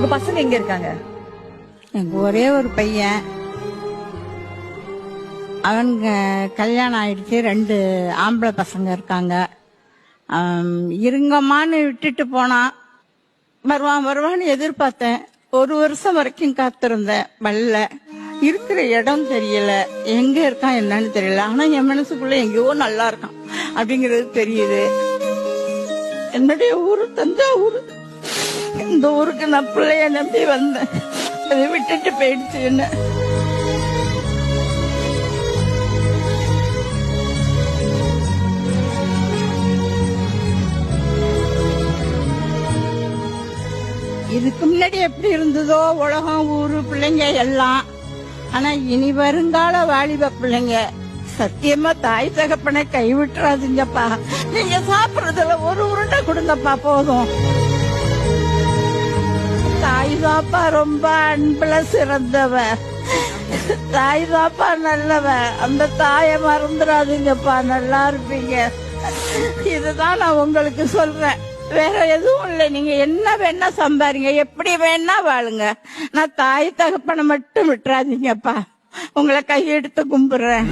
உங்க பசங்க எங்க இருக்காங்க? எனக்கு ஒரே ஒரு பையன். அவனுக்கு கல்யாணம் ஆயிடுச்சு. 2 ஆம்பளை பசங்க இருக்காங்க. இருங்கம்மான்னு விட்டுட்டு போனான். வருவான்னு எதிர்பார்த்தேன். 1 வருஷம் வரைக்கும் காத்திருந்தேன். வரல. இருக்கிற இடம் தெரியல, எங்க இருக்கான் என்னன்னு தெரியல. ஆனா என் மனசுக்குள்ள எங்கேயோ நல்லா இருக்கான் அப்படிங்கறது தெரியுது. என்னுடைய ஊரு தஞ்சாவூர். இந்த ஊருக்கு நான் பிள்ளைய நம்பி வந்தேன். அதை விட்டுட்டு போயிடுச்சு என்ன. இதுக்கு முன்னாடி எப்படி இருந்ததோ உலகம், ஊரு, பிள்ளைங்க எல்லாம். ஆனா இனி வருங்கால வாலிப பிள்ளைங்க சத்தியமா தாய் தகப்பனை கைவிட்டுறாதீங்கப்பா. நீங்க சாப்பிடுறதுல ஒரு உருண்டை கொடுங்கப்பா போதும். தாய் தாப்பா ரொம்ப அன்புல சிறந்தவ. தாய் தாப்பா நல்லவ. அந்த தாயை மறந்துடாதீங்கப்பா, நல்லா இருப்பீங்க. இதுதான் நான் உங்களுக்கு சொல்றேன். வேற எதுவும் இல்லை. நீங்க என்ன வேணா சம்பாரிங்க, எப்படி வேணா வாழுங்க. நான் தாய் தகப்பனை மட்டும் விட்டுறாதீங்கப்பா. உங்களை கையெடுத்து கும்பிடுறேன்.